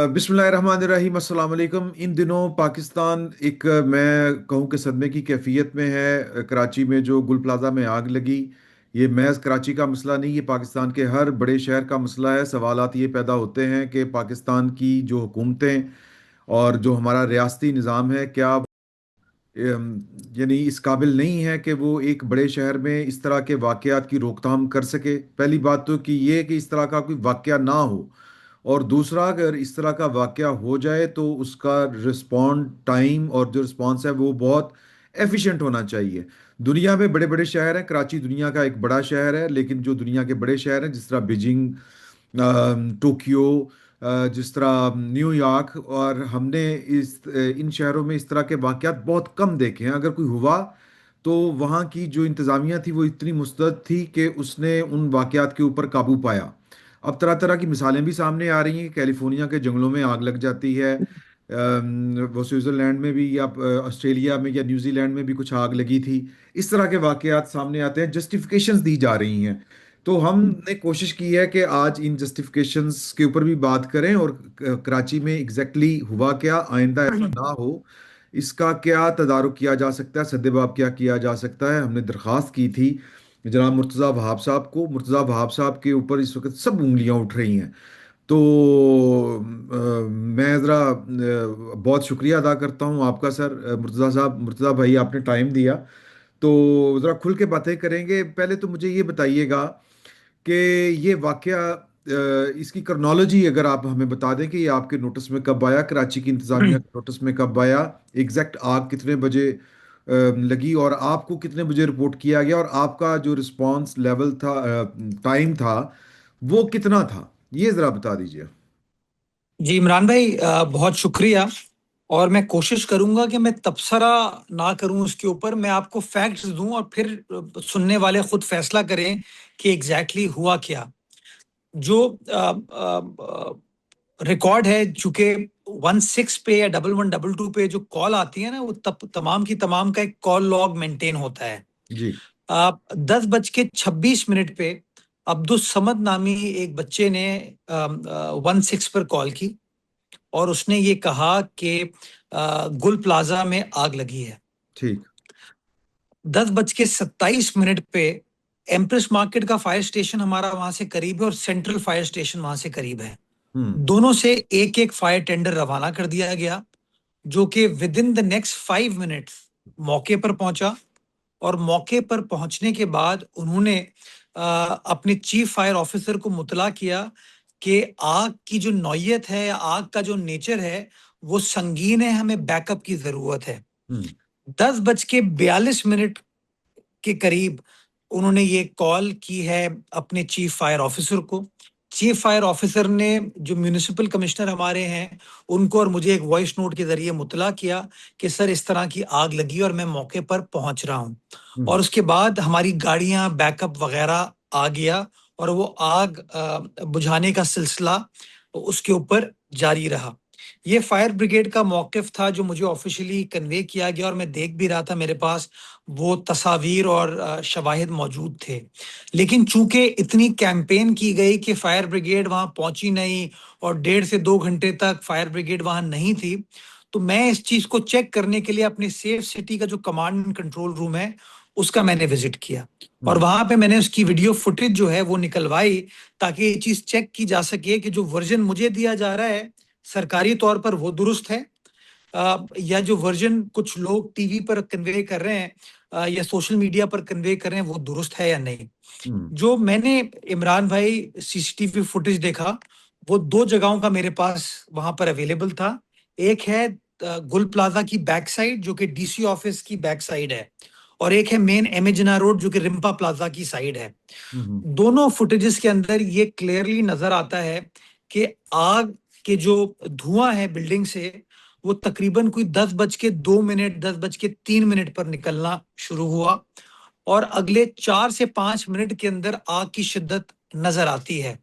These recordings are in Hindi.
बिस्मिल्लाहिर्रहमानिर्रहीम अस्सलाम वालेकुम। इन दिनों पाकिस्तान एक मैं कहूँ कि सदमे की कैफियत में है। कराची में जो गुल प्लाजा में आग लगी, ये महज कराची का मसला नहीं, ये पाकिस्तान के हर बड़े शहर का मसला है। सवालात ये पैदा होते हैं कि पाकिस्तान की जो हुकूमतें और जो हमारा रियासती निज़ाम है, क्या यानी इस काबिल नहीं है कि वो एक बड़े शहर में इस तरह के वाक़यात की रोकथाम कर सके। पहली बात तो कि ये कि इस तरह का कोई वाक़या ना हो, और दूसरा अगर इस तरह का वाक़या हो जाए तो उसका रिस्पॉन्ड टाइम और जो रिस्पॉन्स है वो बहुत एफिशिएंट होना चाहिए। दुनिया में बड़े बड़े शहर हैं, कराची दुनिया का एक बड़ा शहर है, लेकिन जो दुनिया के बड़े शहर हैं जिस तरह बीजिंग, टोक्यो, जिस तरह न्यूयॉर्क, और हमने इन शहरों में इस तरह के वाक़यात बहुत कम देखे हैं। अगर कोई हुआ तो वहाँ की जो इंतज़ामिया थी वो इतनी मुस्तैद थी कि उसने उन वाक़यात के ऊपर काबू पाया। अब तरह तरह की मिसालें भी सामने आ रही हैं। कैलिफोर्निया के जंगलों में आग लग जाती है, वो स्विट्ज़रलैंड में भी, या ऑस्ट्रेलिया में या न्यूजीलैंड में भी कुछ आग लगी थी। इस तरह के वाक़यात सामने आते हैं, जस्टिफिकेशंस दी जा रही हैं। तो हमने कोशिश की है कि आज इन जस्टिफिकेशंस के ऊपर भी बात करें, और कराची में एग्जैक्टली हुआ क्या, आइंदा ऐसा ना हो, इसका क्या तदारुक किया जा सकता है, सद्देबाब क्या किया जा सकता है। हमने दरख्वास्त की थी जनाब मुर्तज़ा वहाब साहब को। मुर्तज़ा वहाब साहब के ऊपर इस वक्त सब उंगलियां उठ रही हैं। तो मैं ज़रा बहुत शुक्रिया अदा करता हूँ आपका सर, मुर्तज़ा साहब, मुर्तज़ा भाई, आपने टाइम दिया। तो ज़रा खुल के बातें करेंगे। पहले तो मुझे ये बताइएगा कि ये वाकया, इसकी क्रोनोलॉजी अगर आप हमें बता दें कि ये आपके नोटिस में कब आया, कराची की इंतज़ामिया के नोटिस में कब आया, एग्जैक्ट आग कितने बजे लगी, और आपको कितने बजे रिपोर्ट किया गया, और आपका जो रिस्पांस लेवल था, टाइम था, वो कितना था, ये ज़रा बता दीजिए। जी इमरान भाई, बहुत शुक्रिया। और मैं कोशिश करूंगा कि मैं तबसरा ना करूं उसके ऊपर, मैं आपको फैक्ट्स दूं और फिर सुनने वाले खुद फैसला करें कि एग्जैक्टली हुआ क्या। जो रिकॉर्ड है, चूंकि 16 पे या 1122 पे जो कॉल आती है ना, वो तमाम की तमाम का एक कॉल लॉग मेंटेन होता है। जी। 10:26 पे अब्दुस समद नामी एक बच्चे ने 16 पर कॉल की और उसने ये कहा कि गुल प्लाजा में आग लगी है। ठीक। 10:27 पे एम्प्रेस मार्केट का फायर स्टेशन हमारा वहां से करीब है और सेंट्रल फायर स्टेशन वहां से करीब है। हम्म। दोनों से एक एक फायर टेंडर रवाना कर दिया गया, जो कि with in the next 5 minutes मौके पर पहुंचा। और मौके पर पहुंचने के बाद उन्होंने अपने चीफ फायर ऑफिसर को मुतला किया कि आग की जो नौयत है या आग का जो नेचर है वो संगीन है, हमें बैकअप की जरूरत है। हम्म। 10:42 के करीब उन्होंने ये कॉल की है अपने चीफ फायर ऑफिसर को। चीफ फायर ऑफिसर ने जो म्यूनिसिपल कमिश्नर हमारे हैं उनको और मुझे एक वॉइस नोट के जरिए मुतला किया कि सर इस तरह की आग लगी और मैं मौके पर पहुंच रहा हूं। हम्म। और उसके बाद हमारी गाड़ियां, बैकअप वगैरह आ गया और वो आग बुझाने का सिलसिला उसके ऊपर जारी रहा। ये फायर ब्रिगेड का मौकिफ था जो मुझे ऑफिशियली कन्वे किया गया और मैं देख भी रहा था, मेरे पास वो तस्वीर और शवाहिद मौजूद थे। लेकिन चूंकि इतनी कैंपेन की गई कि फायर ब्रिगेड वहां पहुंची नहीं और 1.5 से 2 घंटे तक फायर ब्रिगेड वहां नहीं थी, तो मैं इस चीज को चेक करने के लिए अपने सेफ सिटी का जो कमांड एंड कंट्रोल रूम है उसका मैंने विजिट किया। और हम्म। वहां पे मैंने उसकी वीडियो फुटेज जो है वो निकलवाई, ताकि ये चीज चेक की जा सके कि जो वर्जन मुझे दिया जा रहा है सरकारी तौर पर वो दुरुस्त है, या जो वर्जन कुछ लोग टीवी पर कन्वे कर रहे हैं या सोशल मीडिया पर कन्वे कर रहे हैं वो दुरुस्त है या नहीं। हम्म। जो मैंने, इमरान भाई, सीसीटीवी फुटेज देखा, वो दो जगहों का मेरे पास वहां पर अवेलेबल था। एक है गुल प्लाजा की बैक साइड जो कि डीसी ऑफिस की बैक साइड है, और एक है मेन एमेजना रोड जो कि रिम्पा प्लाजा की साइड है। हम्म। दोनों फुटेजेस के अंदर ये क्लियरली नजर आता है कि आग के जो धुआं है बिल्डिंग से वो तकरीबन कोई 10:02, 10:03 पर निकलना शुरू हुआ और अगले 4 से 5 मिनट के अंदर आग की शिद्दत नजर आती है।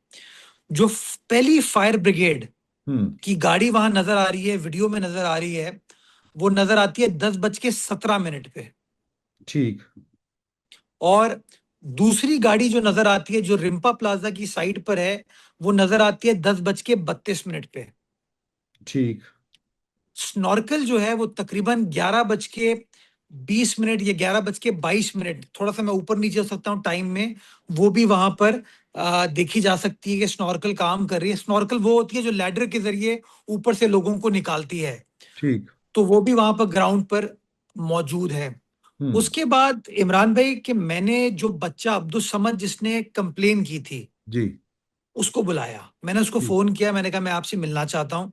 जो पहली फायर ब्रिगेड हम्म। की गाड़ी वहां नजर आ रही है, वीडियो में नजर आ रही है, वो नजर आती है 10:17 पे। ठीक। और दूसरी गाड़ी जो नजर आती है जो रिम्पा प्लाजा की साइड पर है वो नजर आती है 10:32 पे। ठीक। स्नॉर्कल जो है वो तकरीबन 11:20 या 11:22, थोड़ा सा मैं ऊपर नीचे हो सकता हूँ टाइम में, वो भी वहां पर देखी जा सकती है कि स्नॉर्कल काम कर रही है। स्नॉर्कल वो होती है जो लैडर के जरिए ऊपर से लोगों को निकालती है, ठीक। तो वो भी वहां पर ग्राउंड पर मौजूद है। हम्म। उसके बाद इमरान भाई, कि मैंने जो बच्चा अब्दुल समद जिसने कंप्लेन की थी, जी। उसको बुलाया, मैंने उसको ठीक। फोन किया, मैंने कहा मैं आपसे मिलना चाहता हूँ।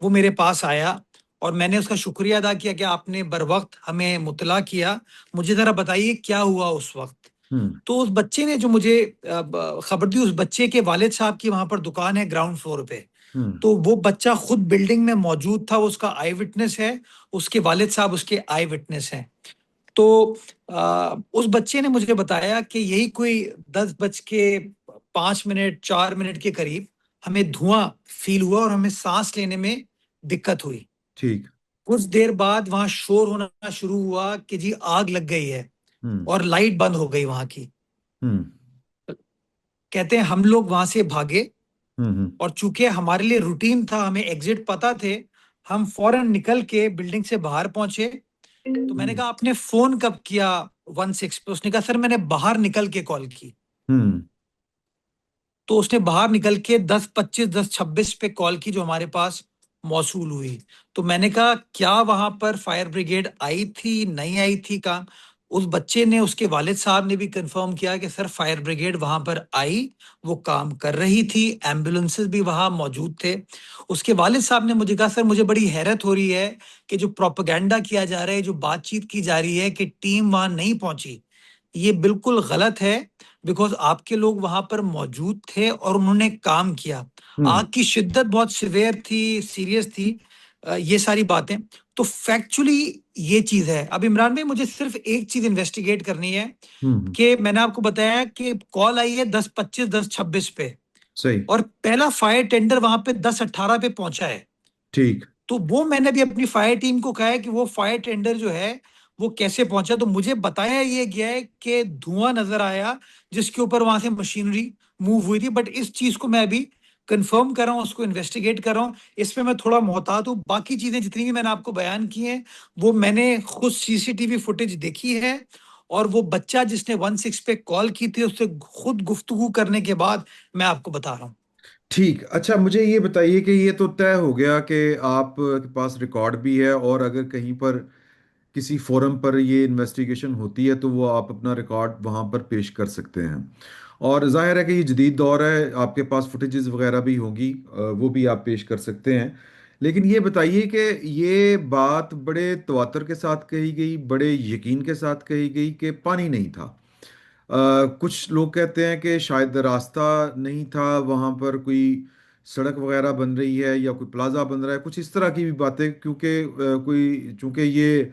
वो मेरे पास आया और मैंने उसका शुक्रिया अदा किया कि आपने बर वक्त हमें मुतला किया। मुझे जरा बताइए क्या हुआ उस वक्त। हम्म। तो उस बच्चे ने जो मुझे खबर दी, उस बच्चे के वालिद साहब की वहां पर दुकान है ग्राउंड फ्लोर पे। हम्म। तो वो बच्चा खुद बिल्डिंग में मौजूद था, वो उसका आई विटनेस है, उसके वालिद साहब उसके आई विटनेस हैं। तो उस बच्चे ने मुझे बताया कि यही कोई 10:05, 4 मिनट के करीब हमें धुआं फील हुआ और हमें सांस लेने में दिक्कत हुई। ठीक। कुछ देर बाद वहां शोर होना शुरू हुआ कि जी आग लग गई है, हम्म। और लाइट बंद हो गई वहां की। हम्म। कहते हैं हम लोग वहां से भागे, हम्म। और चूंकि हमारे लिए रूटीन था, हमें एग्जिट पता थे, हम फौरन निकल के बिल्डिंग से बाहर पहुंचे। तो मैंने हम्म। कहा आपने फोन कब किया 16 पे? उसने कहा सर मैंने बाहर निकल के कॉल की। हम्म। तो उसने बाहर निकल के 10:25, 10:26 पे कॉल की जो हमारे पास मौसूल हुई। तो मैंने कहा क्या वहां पर फायर ब्रिगेड आई थी, नहीं आई थी काम? उस बच्चे ने, उसके वालिद साहब ने भी कंफर्म किया कि सर फायर ब्रिगेड वहां पर आई, वो काम कर रही थी, एम्बुलेंसेस भी वहां मौजूद थे। उसके वालिद साहब ने मुझे कहा सर मुझे बड़ी हैरत हो रही है कि जो प्रोपेगेंडा किया जा रहा है, जो बातचीत की जा रही है कि टीम वहां नहीं पहुंची, ये बिल्कुल गलत है। बिकॉज आपके लोग वहां पर मौजूद थे और उन्होंने काम किया। हम्म। आग की शिद्दत बहुत सिवियर थी, सीरियस थी। ये सारी बातें, तो फैक्चुअली ये चीज है। अब इमरान भाई मुझे सिर्फ एक चीज इन्वेस्टिगेट करनी है, हम्म। कि मैंने आपको बताया कि कॉल आई है 10:25, 10:26 पे, सही। और पहला फायर टेंडर वहां पे 10:18 पे पहुंचा है। ठीक। तो वो मैंने भी अपनी फायर टीम को कहा है कि वो फायर टेंडर जो है वो कैसे पहुंचा। तो मुझे बताया ये गया है कि धुआं नजर आया, जिसके ऊपर वहां से मशीनरी मूव हुई थी। बट इस चीज को मैं अभी कंफर्म कर रहा हूँ, उसको इन्वेस्टिगेट कर रहा हूँ। इसमें मैं थोड़ा मोहतात हूँ। बाकी चीजें जितनी भी मैंने आपको बयान की हैं, वो मैंने खुद सीसीटीवी फुटेज देखी है, और वो बच्चा जिसने 16 पे कॉल की थी उससे खुद गुफ्तगू करने के बाद मैं आपको बता रहा हूँ। ठीक। अच्छा, मुझे ये बताइए कि ये तो तय हो गया कि आप के पास रिकॉर्ड भी है, और अगर कहीं पर किसी फोरम पर ये इन्वेस्टिगेशन होती है तो वो आप अपना रिकॉर्ड वहाँ पर पेश कर सकते हैं। और जाहिर है कि ये जदीद दौर है, आपके पास फुटेजेस वगैरह भी होंगी, वो भी आप पेश कर सकते हैं। लेकिन ये बताइए कि ये बात बड़े तवातर के साथ कही गई, बड़े यकीन के साथ कही गई कि पानी नहीं था। कुछ लोग कहते हैं कि शायद रास्ता नहीं था वहाँ पर, कोई सड़क वगैरह बन रही है या कोई प्लाजा बन रहा है, कुछ इस तरह की भी बातें, क्योंकि कोई, चूंकि ये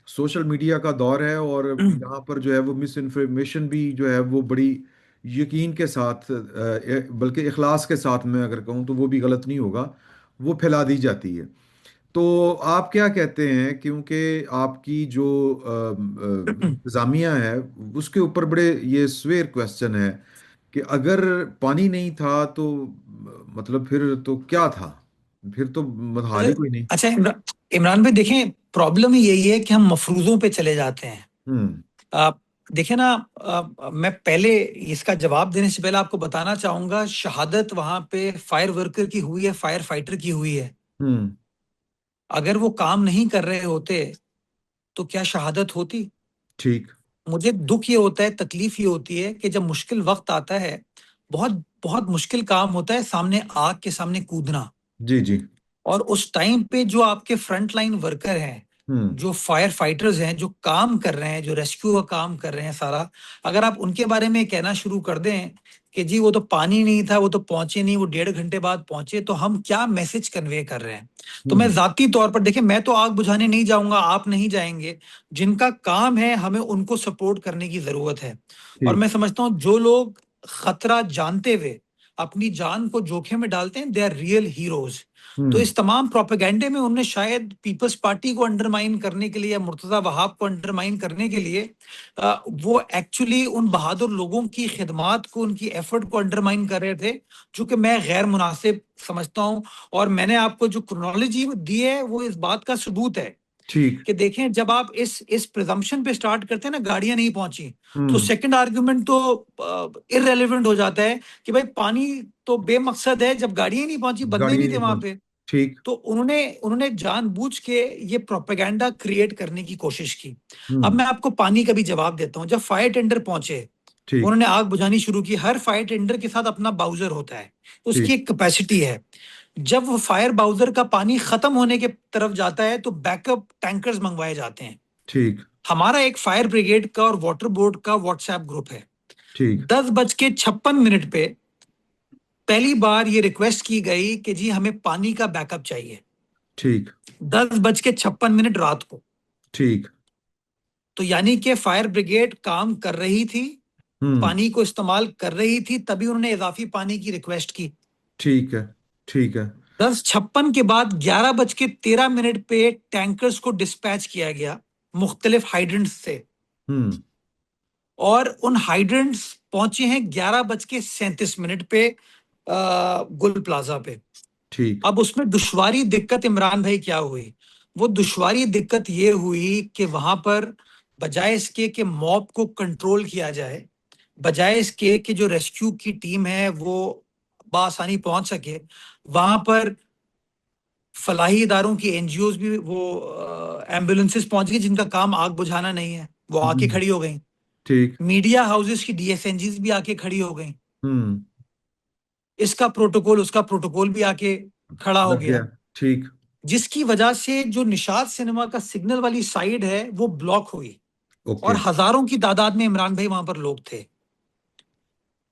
सोशल मीडिया का दौर है और यहाँ पर जो है वो मिस इन्फॉर्मेशन भी जो है वो बड़ी यकीन के साथ, बल्कि इखलास के साथ, मैं अगर कहूँ तो वो भी गलत नहीं होगा, वो फैला दी जाती है। तो आप क्या कहते हैं, क्योंकि आपकी जो इंतज़ामिया है उसके ऊपर बड़े ये स्वेर क्वेश्चन है कि अगर पानी नहीं था तो मतलब फिर तो क्या था? फिर तो मतलब हाल ही कोई नहीं। अच्छा इमरान भाई देखें, प्रॉब्लम ही यही है कि हम मफरूजों पे चले जाते हैं। हम्म। आप देखें ना, मैं पहले इसका जवाब देने से पहले आपको बताना चाहूंगा, शहादत वहां पे फायर वर्कर की हुई है, फायर फाइटर की हुई है। हम्म। अगर वो काम नहीं कर रहे होते तो क्या शहादत होती? ठीक। मुझे दुख ये होता है, तकलीफ ये होती है कि जब मुश्किल वक्त आता है, बहुत बहुत मुश्किल काम होता है सामने आग के सामने कूदना, जी। जी। और उस टाइम पे जो आपके फ्रंट लाइन वर्कर हैं, हम्म। जो फायर फाइटर्स हैं, जो काम कर रहे हैं, जो रेस्क्यू का काम कर रहे हैं सारा, अगर आप उनके बारे में कहना शुरू कर दें कि जी वो तो पानी नहीं था, वो तो पहुंचे नहीं, वो 1.5 घंटे बाद पहुंचे, तो हम क्या मैसेज कन्वे कर रहे हैं? तो मैं हम्म। जाती तौर पर, देखिए मैं तो आग बुझाने नहीं जाऊंगा, आप नहीं जाएंगे। जिनका काम है हमें उनको सपोर्ट करने की जरूरत है। और ठीक। मैं समझता हूँ जो लोग खतरा जानते हुए अपनी जान को जोखिम में डालते हैं, दे आर रियल हीरोज। तो हम्म। इस तमाम प्रोपेगेंडे में उन्होंने शायद पीपल्स पार्टी को अंडरमाइन करने के लिए या मुर्तजा वहाब को अंडरमाइन करने के लिए वो एक्चुअली उन बहादुर लोगों की खिदमात को, उनकी एफर्ट को अंडरमाइन कर रहे थे, जो कि मैं गैर मुनासिब समझता हूं। और मैंने आपको जो क्रोनोलॉजी दी है वो इस बात का सबूत है ठीक। कि देखें, जब आप इस प्रिजम्पशन पे स्टार्ट करते हैं ना, गाड़ियां नहीं पहुंची, तो हम्म। सेकंड आर्गुमेंट तो इररेलेवेंट हो जाता है कि भाई पानी तो बेमकसद है जब गाड़ियां नहीं पहुंची, बंदे गाड़ी नहीं थे नहीं वहां पहुंच। पे। ठीक। तो उन्होंने उन्होंने जानबूझ के ये प्रोपेगेंडा क्रिएट करने की कोशिश की। अब हम्म। मैं आपको पानी का भी जवाब देता हूं। जब फायर टेंडर पहुंचे, ठीक। उन्होंने आग बुझानी शुरू की। हर फायर टेंडर के साथ अपना बाउजर होता है, उसकी ठीक। एक कैपेसिटी है। जब वो फायर बाउजर का पानी खत्म होने के तरफ जाता है तो बैकअप टैंकर्स मंगवाए जाते हैं। ठीक। हमारा एक फायर ब्रिगेड का और वाटर बोर्ड का व्हाट्सएप ग्रुप है। ठीक। 10:56 पे पहली बार ये रिक्वेस्ट की गई कि जी हमें पानी का बैकअप चाहिए। ठीक। 10:56 रात को। ठीक। तो यानी कि फायर ब्रिगेड काम कर रही थी, हम्म। पानी को इस्तेमाल कर रही थी, तभी उन्होंने इजाफी पानी की रिक्वेस्ट की। ठीक है। ठीक है। 10:56 के बाद 11:13 पे टैंकर्स को डिस्पैच किया गया मुख्तलिफ हाइड्रेंट्स से, हम्म। और उन हाइड्रेंट्स पहुंचे हैं 11:37 पे गुल प्लाजा पे। ठीक। अब उसमें दुश्वारी दिक्कत इमरान भाई क्या हुई? वो दुश्वारी दिक्कत ये हुई कि वहां पर बजाय इसके कि मॉब को कंट्रोल किया जाए, बजाय इसके कि जो रेस्क्यू की टीम है वो बासानी पहुंच सके, वहां पर फलाही इदारों की एनजीओज भी, वो एम्बुलेंसेस पहुंच गई जिनका काम आग बुझाना नहीं है, वो आके हम्म। खड़ी हो गई। ठीक। मीडिया हाउसेस की डीएसएनजीज भी आके खड़ी हो गई। हम्म। इसका प्रोटोकॉल उसका प्रोटोकॉल भी आके खड़ा हो लग गया। गया, ठीक। जिसकी वजह से जो निशात सिनेमा का सिग्नल वाली साइड है वो ब्लॉक हुई। और ओके। हजारों की तादाद में इमरान भाई वहां पर लोग थे।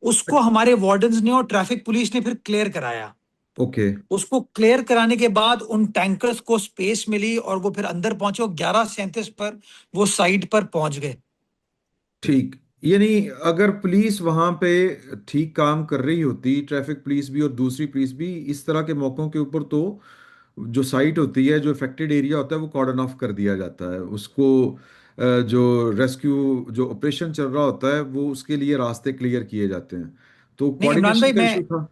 उसको हमारे वार्डन्स ने और ट्रैफिक पुलिस ने फिर क्लियर कराया। ओके। उसको क्लियर कराने के बाद उन टैंकर्स को स्पेस मिली और वो फिर अंदर पहुंचे और 11:37 पर वो साइट पर पहुंच गए। ठीक। यानी अगर पुलिस वहां पे ठीक काम कर रही होती, ट्रैफिक पुलिस भी और दूसरी पुलिस भी, इस तरह के मौकों के ऊपर तो जो साइट होती है, जो अफेक्टेड एरिया होता है, वो कॉर्डन ऑफ कर दिया जाता है उसको। जो रेस्क्यू जो ऑपरेशन चल रहा होता है, वो उसके लिए रास्ते क्लियर किए जाते हैं। तो नहीं इमरान कोऑर्डिनेशन भाई का मैं इशू था।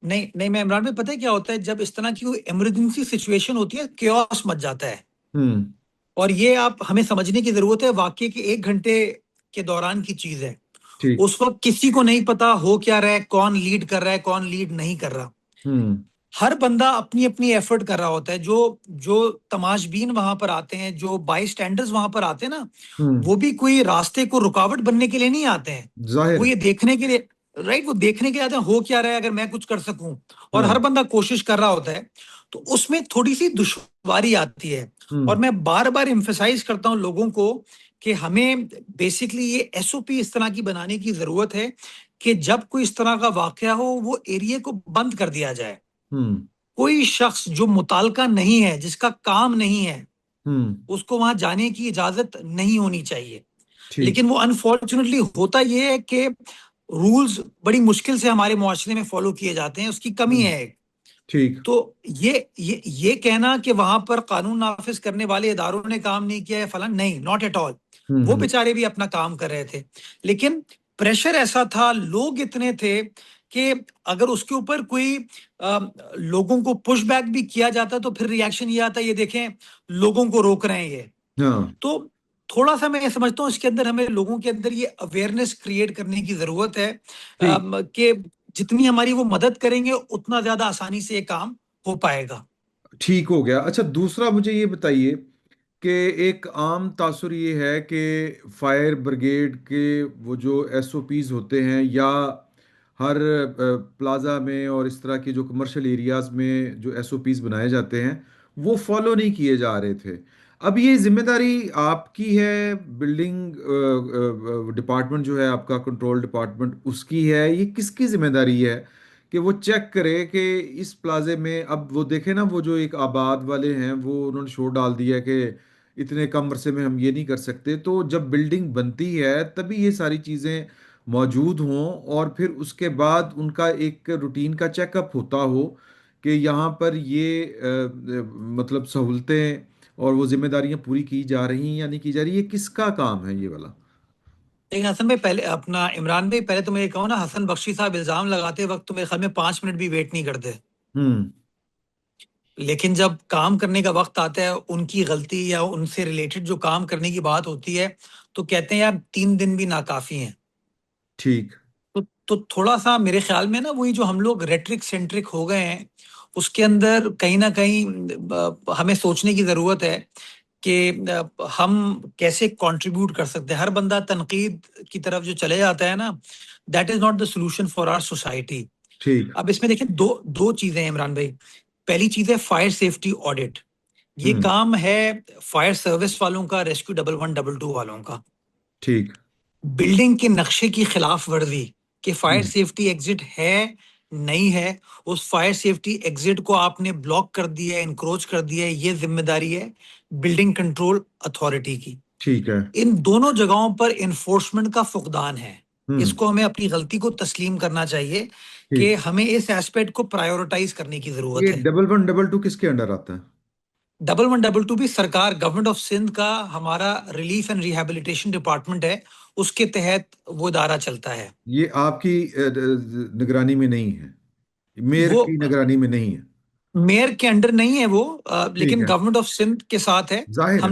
नहीं नहीं मैं इमरान भाई, पता है क्या होता है जब इस तरह की कोई इमरजेंसी सिचुएशन होती है, केओस मच जाता है। हम्म। और ये आप हमें समझने की जरूरत है, वाकई के 1 घंटे के दौरान की चीज है। ठीक। उस वक्त किसी को नहीं पता हो क्या रहा है, कौन लीड कर रहा है, कौन लीड नहीं कर रहा। हम्म। हर बंदा अपनी अपनी एफर्ट कर रहा होता है। जो जो तमाशबीन वहां पर आते हैं, जो बाई स्टैंडर्स वहां पर आते हैं ना, हम्म। वो भी कोई रास्ते को रुकावट बनने के लिए नहीं आते हैं। जाहिर वो है। ये देखने के लिए, राइट, वो देखने के लिए आते हैं हो क्या रहा है, अगर मैं कुछ कर सकूं। और हर हाँ। बंदा कोशिश कर रहा होता है। तो उसमें थोड़ी सी दुश्वारी आती है। और हम्म। मैं बार बार एम्फेसाइज करता हूं लोगों को कि हमें बेसिकली ये एसओपी इस तरह की बनाने की जरूरत है कि जब कोई इस तरह का वाकया हो, वो एरिया को बंद कर दिया जाए। हम्म। कोई शख्स जो मुतालका नहीं है, जिसका काम नहीं है, हम्म। उसको वहां जाने की इजाजत नहीं होनी चाहिए। ठीक। लेकिन वो अनफॉर्चुनेटली होता यह है कि रूल्स बड़ी मुश्किल से हमारे मुआशरे में फॉलो किए जाते हैं, उसकी कमी हम्म। है एक। ठीक। तो ये कहना कि वहां पर कानून नाफिज करने वाले इदारों ने काम नहीं किया है फलान, नहीं, नॉट एट ऑल। वो हम्म। बेचारे भी अपना काम कर रहे थे। लेकिन प्रेशर ऐसा था, लोग इतने थे कि अगर उसके ऊपर कोई लोगों को पुश बैक भी किया जाता तो फिर रिएक्शन ये आता, ये देखें लोगों को रोक रहे हैं ये। हाँ। तो थोड़ा सा मैं समझता हूँ इसके अंदर हमें लोगों के अंदर ये अवेयरनेस क्रिएट करने की जरूरत है ठीक। कि जितनी हमारी वो मदद करेंगे उतना ज्यादा आसानी से ये काम हो पाएगा। ठीक हो गया। अच्छा, दूसरा मुझे ये बताइए कि एक आम तासुर ये है कि फायर ब्रिगेड के वो जो एसओपीज होते हैं, या हर प्लाजा में और इस तरह के जो कमर्शियल एरियाज में जो एसओपीज बनाए जाते हैं, वो फॉलो नहीं किए जा रहे थे। अब ये जिम्मेदारी आपकी है, बिल्डिंग डिपार्टमेंट जो है आपका, कंट्रोल डिपार्टमेंट, उसकी है, ये किसकी जिम्मेदारी है कि वो चेक करे कि इस प्लाजे में, अब वो देखे ना, वो जो एक आबाद वाले हैं, वो उन्होंने शोर डाल दिया है कि इतने कम अरसे में हम ये नहीं कर सकते। तो जब बिल्डिंग बनती है तभी ये सारी चीज़ें मौजूद हों, और फिर उसके बाद उनका एक रूटीन का चेकअप होता हो कि यहाँ पर ये मतलब सहूलतें और वो जिम्मेदारियां पूरी की जा रही हैं या नहीं की जा रही, ये किसका काम है ये वाला? लेकिन हसन भाई, पहले अपना इमरान भाई, पहले तो मैं ये कहूँ ना, हसन बख्शी साहब इल्जाम लगाते वक्त तो मेरे ख्याल में 5 मिनट भी वेट नहीं करते। हम्म। लेकिन जब काम करने का वक्त आता है, उनकी गलती या उनसे रिलेटेड जो काम करने की बात होती है, तो कहते हैं यार 3 दिन भी नाकाफी हैं। ठीक। तो थोड़ा सा मेरे ख्याल में ना, वही जो हम लोग रेट्रिक सेंट्रिक हो गए हैं, उसके अंदर कहीं ना कहीं हमें सोचने की जरूरत है कि हम कैसे कंट्रीब्यूट कर सकते हैं। हर बंदा तनकीद की तरफ जो चले जाता है ना, that is not the solution for our society. ठीक। अब इसमें देखें, दो दो चीजें हैं इमरान भाई। पहली चीज है फायर सेफ्टी ऑडिट। ये हम्म। काम है फायर सर्विस वालों का, रेस्क्यू 11 11 2 वालों का। ठीक। बिल्डिंग के नक्शे की खिलाफ वर्जी, कि फायर हम्म। सेफ्टी एग्जिट है नहीं है, उस फायर सेफ्टी एग्जिट को आपने ब्लॉक कर दिया है, इंक्रोच कर दिया है, ये जिम्मेदारी है बिल्डिंग कंट्रोल अथॉरिटी की। ठीक है। इन दोनों जगहों पर इन्फोर्समेंट का फुकदान है। हम्म। इसको हमें अपनी गलती को तस्लीम करना चाहिए कि ठीक। हमें इस एस्पेक्ट को प्रायोरिटाइज करने की ये जरूरत है। 11 11 2 किसके अंडर आता है? 11 11 2 भी सरकार, गवर्नमेंट ऑफ सिंध का हमारा रिलीफ एंड रिहैबिलिटेशन डिपार्टमेंट है, उसके तहत वो इदारा चलता है। ये आपकी निगरानी में नहीं है, मेयर वो की निगरानी में नहीं है? मेयर के अंडर नहीं है वो, ठीक लेकिन है। गवर्नमेंट ऑफ सिंध के साथ है। जाहिर है।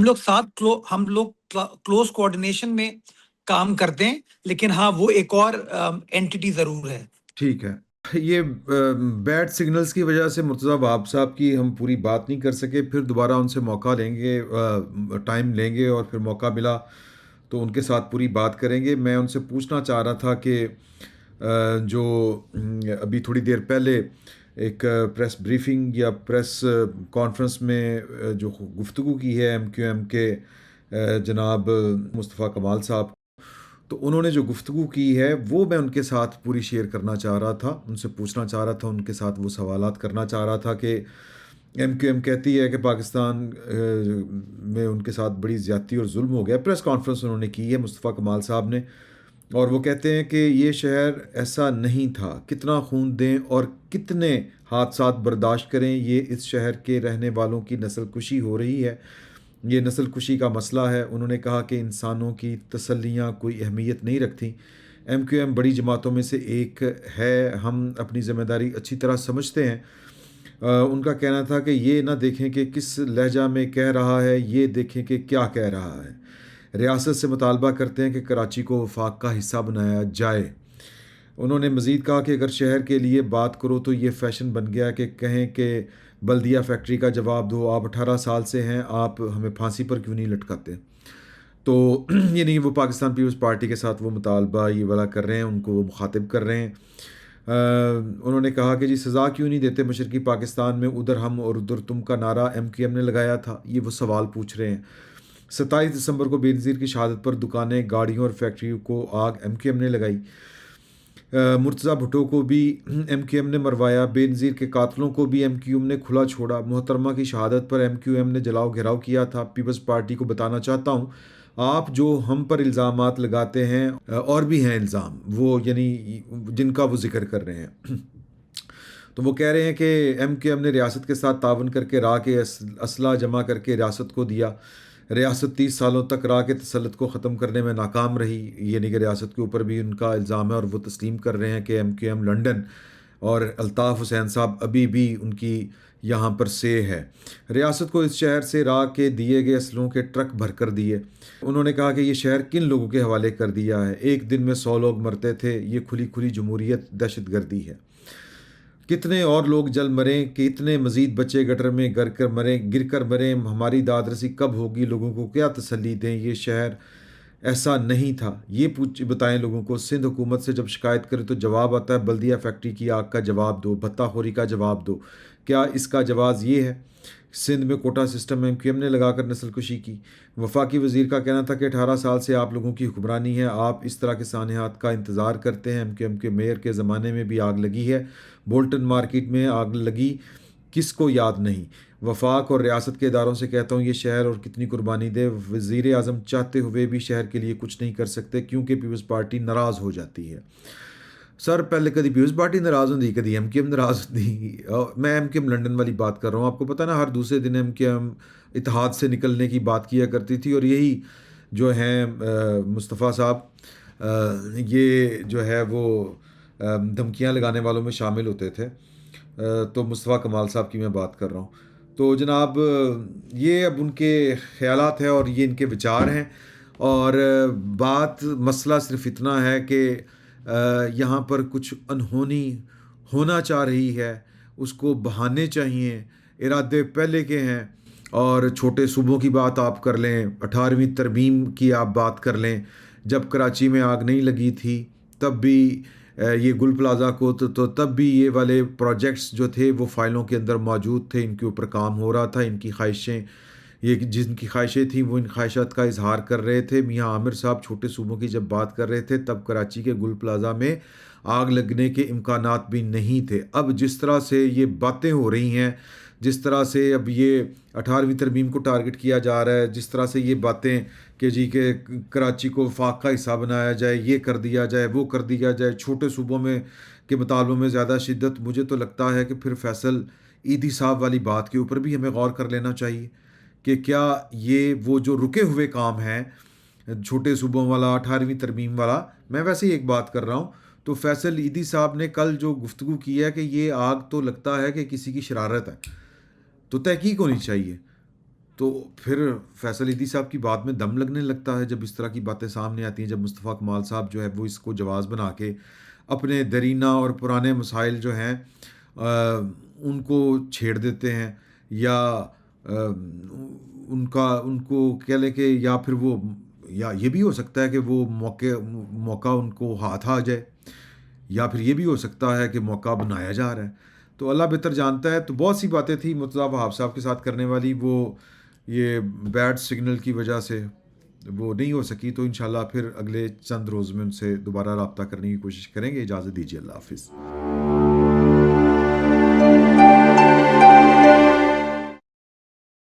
हम लोग क्लोज कोऑर्डिनेशन में काम करते हैं, लेकिन हाँ, वो एक और एंटिटी जरूर है। ठीक है। ये बैड सिग्नल्स की वजह से मुर्तज़ा वहाब साहब की हम पूरी बात नहीं कर सके, फिर दोबारा उनसे मौका लेंगे, टाइम लेंगे, और फिर मौका मिला तो उनके साथ पूरी बात करेंगे। मैं उनसे पूछना चाह रहा था कि जो अभी थोड़ी देर पहले एक प्रेस ब्रीफिंग या प्रेस कॉन्फ्रेंस में जो गुफ्तगू की है एमक्यूएम के जनाब मुस्तफ़ा कमाल साहब, तो उन्होंने जो गुफ्तगू की है वो मैं उनके साथ पूरी शेयर करना चाह रहा था, उनसे पूछना चाह रहा था, उनके साथ वो सवालात करना चाह रहा था कि एमक्यूएम कहती है कि पाकिस्तान में उनके साथ बड़ी ज़्यादती और जुल्म हो गया। प्रेस कॉन्फ्रेंस उन्होंने की है मुस्तफ़ा कमाल साहब ने, और वो कहते हैं कि ये शहर ऐसा नहीं था, कितना खून दें और कितने हादसात बर्दाश्त करें, ये इस शहर के रहने वालों की नस्ल कुशी हो रही है, ये नस्ल कुशी का मसला है। उन्होंने कहा कि इंसानों की तसल्लियाँ कोई अहमियत नहीं रखती। एमक्यूएम बड़ी जमातों में से एक है, हम अपनी ज़िम्मेदारी अच्छी तरह समझते हैं। उनका कहना था कि ये ना देखें कि किस लहजा में कह रहा है, ये देखें कि क्या कह रहा है। रियासत से मुतालबा करते हैं कि कराची को वफाक का हिस्सा बनाया जाए। उन्होंने मज़ीद कहा कि अगर शहर के लिए बात करो तो ये फैशन बन गया कि कहें कि बल्दिया फैक्ट्री का जवाब दो, आप 18 साल से हैं, आप हमें फांसी पर क्यों नहीं लटकाते? तो ये नहीं, वो पाकिस्तान पीपल्स पार्टी के साथ वो मुतालबा ये वाला कर रहे हैं, उनको वो मुखातिब कर रहे हैं। उन्होंने कहा कि जी सज़ा क्यों नहीं देते मशरक़ी पाकिस्तान में, उधर हम और उधर तुम का नारा एमक्यूएम ने लगाया था, ये वो सवाल पूछ रहे हैं। 27 दिसंबर को बेनज़ीर की शहादत पर दुकानें, गाड़ियों और फैक्ट्रियों को आग एमक्यूएम ने लगाई। मुर्तज़ा भुट्टो को भी एमक्यूएम ने मरवाया, बेनज़ीर के कातलों को भी एमक्यूएम ने खुला छोड़ा। मोहतरमा की शहादत पर एमक्यूएम ने जलाओ घेराव किया था। पीपल्स पार्टी को बताना चाहता हूँ, आप जो हम पर इल्ज़ामात लगाते हैं, और भी हैं इल्ज़ाम वो, यानी जिनका वो जिक्र कर रहे हैं, तो वो कह रहे हैं कि एमक्यूएम ने रियासत के साथ तावन करके राह के असला जमा करके रियासत को दिया। रियासत 30 सालों तक राह के तसल्लुत को ख़त्म करने में नाकाम रही, यानी कि रियासत के ऊपर भी उनका इल्ज़ाम है, और वो तस्लीम कर रहे हैं कि एमक्यूएम लंदन और अल्ताफ़ हुसैन साहब अभी भी उनकी यहाँ पर से है। रियासत को इस शहर से राह के दिए गए असलों के ट्रक भर कर दिए। उन्होंने कहा कि ये शहर किन लोगों के हवाले कर दिया है, एक दिन में 100 लोग मरते थे, ये खुली खुली जमहूरियत दहशत गर्दी है। कितने और लोग जल मरे, कितने मजीद बच्चे गटर में गिर कर मरे, हमारी दादरसी कब होगी, लोगों को क्या तसल्ली दें, ये शहर ऐसा नहीं था, ये पूछ बताएं लोगों को। सिंध हुकूमत से जब शिकायत करें तो जवाब आता है बल्दिया फैक्ट्री की आग का जवाब दो, भत्ताखोरी का जवाब दो। क्या इसका जवाब ये है? सिंध में कोटा सिस्टम एमक्यूएम ने लगाकर नस्ल कुशी की। वफाकी वजीर का कहना था कि 18 साल से आप लोगों की हुक्मरानी है, आप इस तरह के सानहात का इंतज़ार करते हैं। एमक्यूएम के मेयर के ज़माने में भी आग लगी है, बोल्टन मार्केट में आग लगी, किसको याद नहीं। वफाक और रियासत के इदारों से कहता हूँ, ये शहर और कितनी कुर्बानी दे, वज़ीर आज़म चाहते हुए भी शहर के लिए कुछ नहीं कर सकते, क्योंकि पीपल्स पार्टी नाराज़ हो जाती है। सर पहले कभी पीपल्स पार्टी नाराज़ होती, कभी एमकेएम नाराज़ होती। मैं एमकेएम लंदन वाली बात कर रहा हूँ, आपको पता ना, हर दूसरे दिन एमकेएम इत्तेहाद से निकलने की बात किया करती थी। और यही जो हैं मुस्तफ़ा साहब, ये जो है वो धमकियां लगाने वालों में शामिल होते थे। तो मुस्तफ़ा कमाल साहब की मैं बात कर रहा हूँ। तो जनाब, ये अब उनके ख़यालात हैं और ये इनके विचार हैं। और बात मसला सिर्फ इतना है कि यहाँ पर कुछ अनहोनी होना चाह रही है, उसको बहाने चाहिए, इरादे पहले के हैं। और छोटे सूबों की बात आप कर लें, 18वीं तरमीम की आप बात कर लें, जब कराची में आग नहीं लगी थी तब भी ये गुल प्लाज़ा को तो तब भी ये वाले प्रोजेक्ट्स जो थे वो फाइलों के अंदर मौजूद थे, इनके ऊपर काम हो रहा था। इनकी ख्वाहिशें, ये जिनकी ख्वाहिशें थी वो इन ख्वाहिशात का इजहार कर रहे थे। मियाँ आमिर साहब छोटे सूबों की जब बात कर रहे थे तब कराची के गुल प्लाज़ा में आग लगने के इम्कानात भी नहीं थे। अब जिस तरह से ये बातें हो रही हैं, जिस तरह से अब ये 18वीं तरमीम को टारगेट किया जा रहा है, जिस तरह से ये बातें कि जी के कराची को वफाक का हिस्सा बनाया जाए, ये कर दिया जाए, वो कर दिया जाए, छोटे सूबों में के मुतालबों में ज़्यादा शिद्दत, मुझे तो लगता है कि फिर फैसल ईदी साहब वाली बात के ऊपर भी हमें गौर कर लेना चाहिए कि क्या ये वो जो रुके हुए काम हैं, छोटे सूबों वाला, 18वीं तरमीम वाला, मैं वैसे ही एक बात कर रहा हूँ। तो फैसल ईदी साहब ने कल जो गुफ्तगू की है कि ये आग तो लगता है कि किसी की शरारत है, तो तहकीक होनी चाहिए। तो फिर फैसल ईदी साहब की बात में दम लगने लगता है जब इस तरह की बातें सामने आती हैं, जब मुस्तफ़ा कमाल साहब जो है वो इसको जवाज़ बना के अपने दरीना और पुराने मसाइल जो हैं उनको छेड़ देते हैं, या उनका उनको कह लें कि, या फिर वो, या ये भी हो सकता है कि वो मौका उनको हाथ आ जाए, या फिर ये भी हो सकता है कि मौका बनाया जा रहा है। तो अल्लाह बेहतर जानता है। तो बहुत सी बातें थी मुर्तज़ा वहाब साहब के साथ करने वाली, वो ये बैड सिग्नल की वजह से वो नहीं हो सकी। तो इंशाल्लाह फिर अगले चंद रोज़ में उनसे दोबारा रब्ता करने की कोशिश करेंगे। इजाज़त दीजिए, अल्लाह हाफ़िज़।